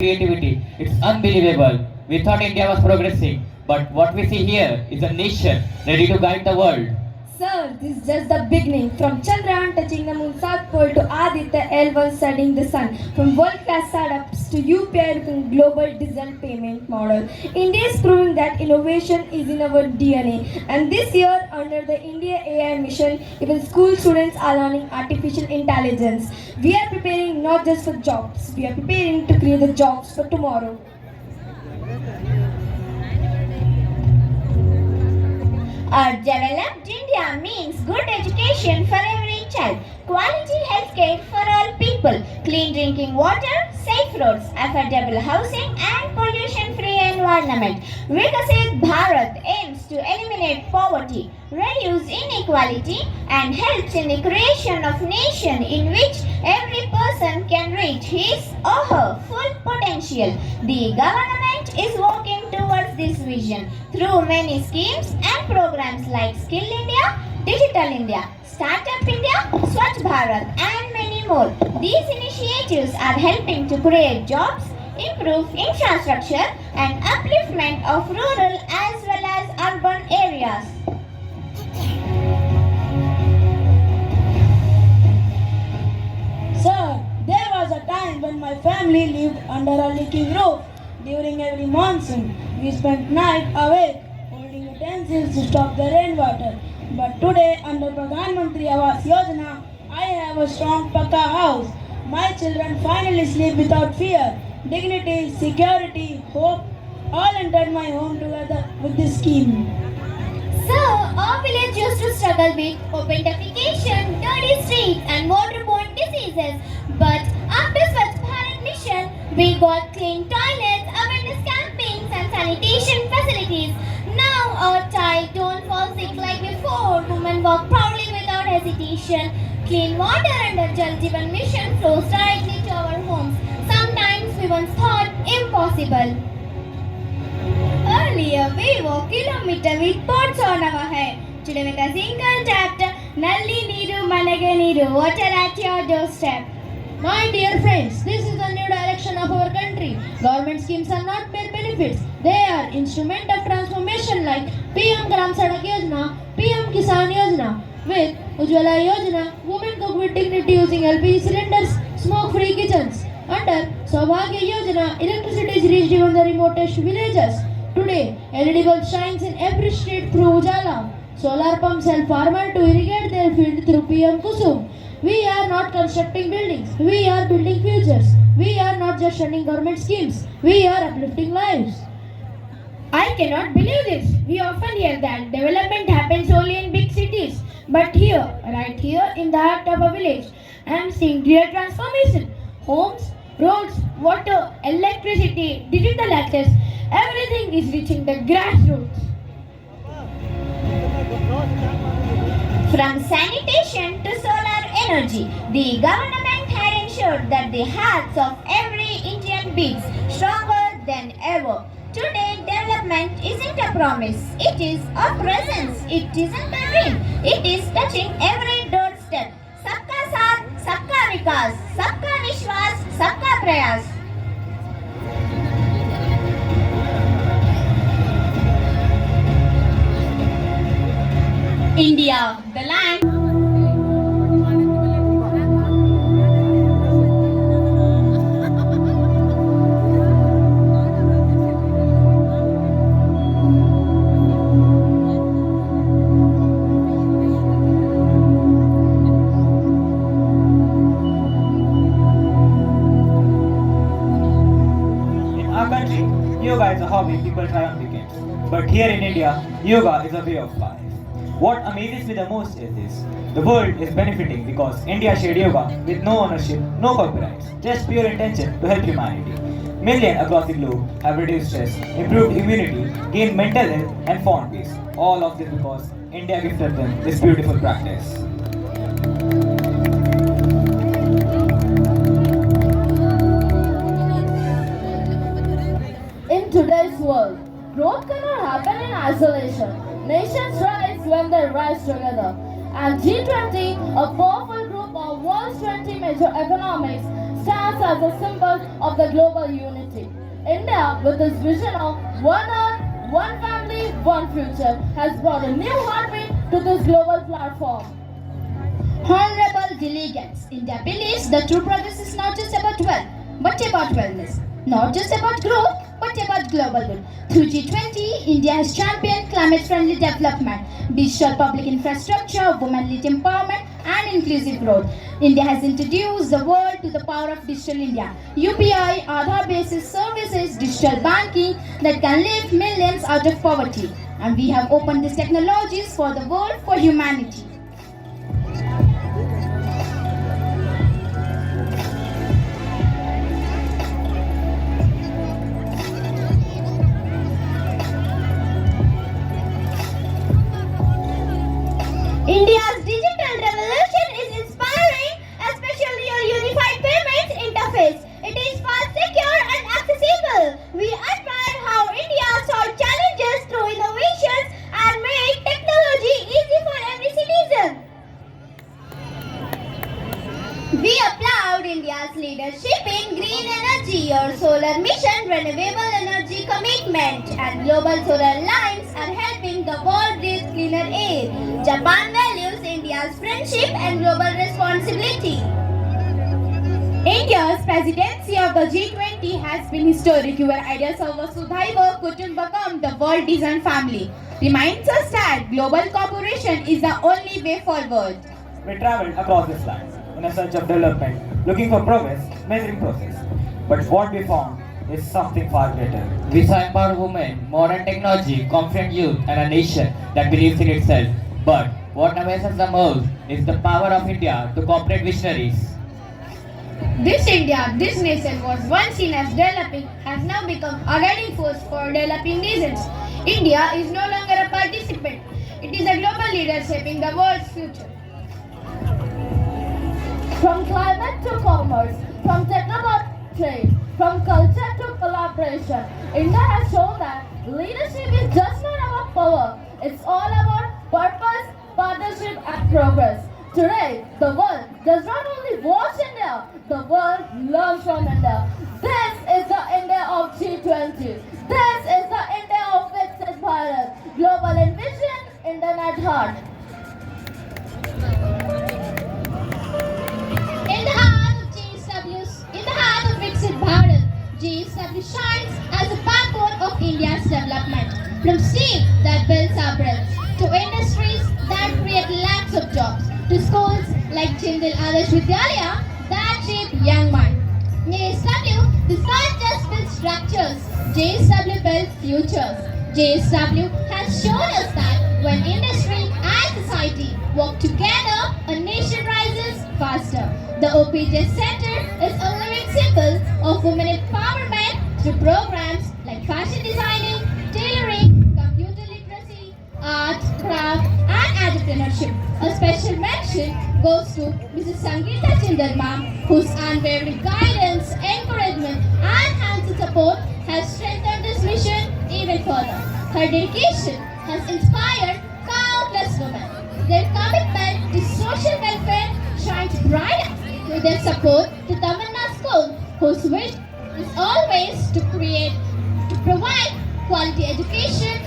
creativity. It's unbelievable. We thought India was progressing, but what we see here is a nation ready to guide the world. Sir, this is just the beginning. From Chandrayaan touching the moon South Pole to Aditya L1 studying the sun. From world-class startups to UPI looking global digital payment model. India is proving that innovation is in our DNA. And this year, under the India AI mission, even school students are learning artificial intelligence. We are preparing not just for jobs, we are preparing to create the jobs for tomorrow. A developed India means good education for every child, quality healthcare for all people, clean drinking water, safe roads, affordable housing and pollution-free environment. Vikasit Bharat aims to eliminate poverty, reduce inequality and helps in the creation of nation in which every person can reach his or her full potential. The government is working towards this vision through many schemes and programs like Skill India, Digital India, Startup India, Swachh Bharat and many more. These initiatives are helping to create jobs, improve infrastructure and upliftment of rural as well as urban areas. Sir, there was a time when my family lived under a leaking roof. During every monsoon, we spent night awake holding utensils to stop the rainwater. But today, under Pradhan Mantri Awas Yojana, I have a strong Pakka house. My children finally sleep without fear. Dignity, security, hope, all entered my home together with this scheme. So, our village used to struggle with open defecation, dirty streets and waterborne diseases. But after Swachh Bharat mission, we got clean toilets, awareness campaigns and sanitation facilities. Now our child don't fall sick like before. Women walk proudly without hesitation. Clean water under Jal Jeevan mission flows directly to our homes. Sometimes we once thought impossible. Earlier, we walked kilometer with pots on our head. Today, with a single chapter, Nalli Niru Manage Niru, water at your doorstep. My dear friends, this is the new direction of our country. Government schemes are not mere benefits. They are instrument of transformation like PM Gram Sadak Yojana, PM Kisan Yojana. With Ujjwala Yojana, women cook with dignity using LPG cylinders, smoke-free kitchens. Under Saubhagya Yojana, electricity is reached even the remotest villages. Today, LED bulb shines in every street through Ujala. Solar pumps help farmers to irrigate their field through PM Kusum. We are not constructing buildings, we are building futures. We are not just running government schemes, we are uplifting lives. I cannot believe this. We often hear that development happens only in big cities. But here, right here in the heart of a village, I am seeing real transformation. Homes, roads, water, electricity, digital access, everything is reaching the grassroots. From sanitation to solar energy, the government had ensured that the hearts of every Indian beats stronger than ever. Today, development isn't a promise, it is a presence, it isn't a dream, it is touching every doorstep. Sabka Saath, Sabka Vikas, Sabka Vishwas, Sabka Prayas. India, the land. In our country, yoga is a hobby people try on weekends. But here in India, yoga is a way of life. What amazes me the most is this. The world is benefiting because India shared yoga with no ownership, no copyrights, just pure intention to help humanity. Millions across the globe have reduced stress, improved immunity, gained mental health and found peace. All of this because India gifted them this beautiful practice. In today's world, growth cannot happen in isolation. Nations rise when they rise together. And G20, a powerful group of world's 20 major economies, stands as a symbol of the global unity. India, with its vision of one earth, one family, one future, has brought a new heartbeat to this global platform. Honorable delegates, India believes the true progress is not just about wealth, but about wellness. Not just about growth, but about global good. Through G20, India has championed climate-friendly development, digital public infrastructure, women-led empowerment, and inclusive growth. India has introduced the world to the power of Digital India. UPI, Aadhaar-based services, digital banking that can lift millions out of poverty. And we have opened these technologies for the world, for humanity. India's digital revolution is inspiring, especially your unified payments interface. It is fast, secure, and accessible. We admire how India solved challenges through innovations and made technology easy for every citizen. We applaud India's leadership in green energy, your solar mission, renewable energy commitment, and global solar alliance are helping the world breathe cleaner air. Japan values India's friendship and global responsibility. India's presidency of the G20 has been historic. Your ideas of Vasudhaiva Kutumbakam, the world design family, reminds us that global cooperation is the only way forward. We traveled across this land in a search of development, looking for progress, measuring process. But what we found is something far greater. We saw empowered women, modern technology, confident youth, and a nation that believes in itself. But what amazes the most is the power of India to cooperate visionaries. This India, this nation was once seen as developing, has now become a guiding force for developing nations. India is no longer a participant. It is a global leader shaping the world's future. From climate to commerce, from technology to trade, from culture to collaboration, India has shown that leadership is just not about power. It's all about purpose, partnership, and progress. Today, the world does not only watch India, the world learns from India. This is the India of G20. This is the India of Viksit Bharat. Global in vision, Indian at heart. In the heart of Viksit Bharat, GSW shines as a backbone of India's development. From steel that builds our breath, to industries that create lakhs of jobs, to schools like Jindal Adarsh Vidyalaya that shape young minds. JSW does not just build structures, JSW builds futures. JSW has shown us that when industry and society work together, a nation rises faster. The OPJ Center is a living symbol of women empowerment through programs like fashion designing, tailoring, computer literacy, art, craft, and entrepreneurship. A special mention goes to Mrs. Sangeeta Chindal ma'am, whose unwavering guidance, encouragement, and hands-on support has strengthened this vision even further. Her dedication has inspired countless women. Their commitment to social welfare shines brighter through their support to Tamanna School, whose wish is always to provide quality education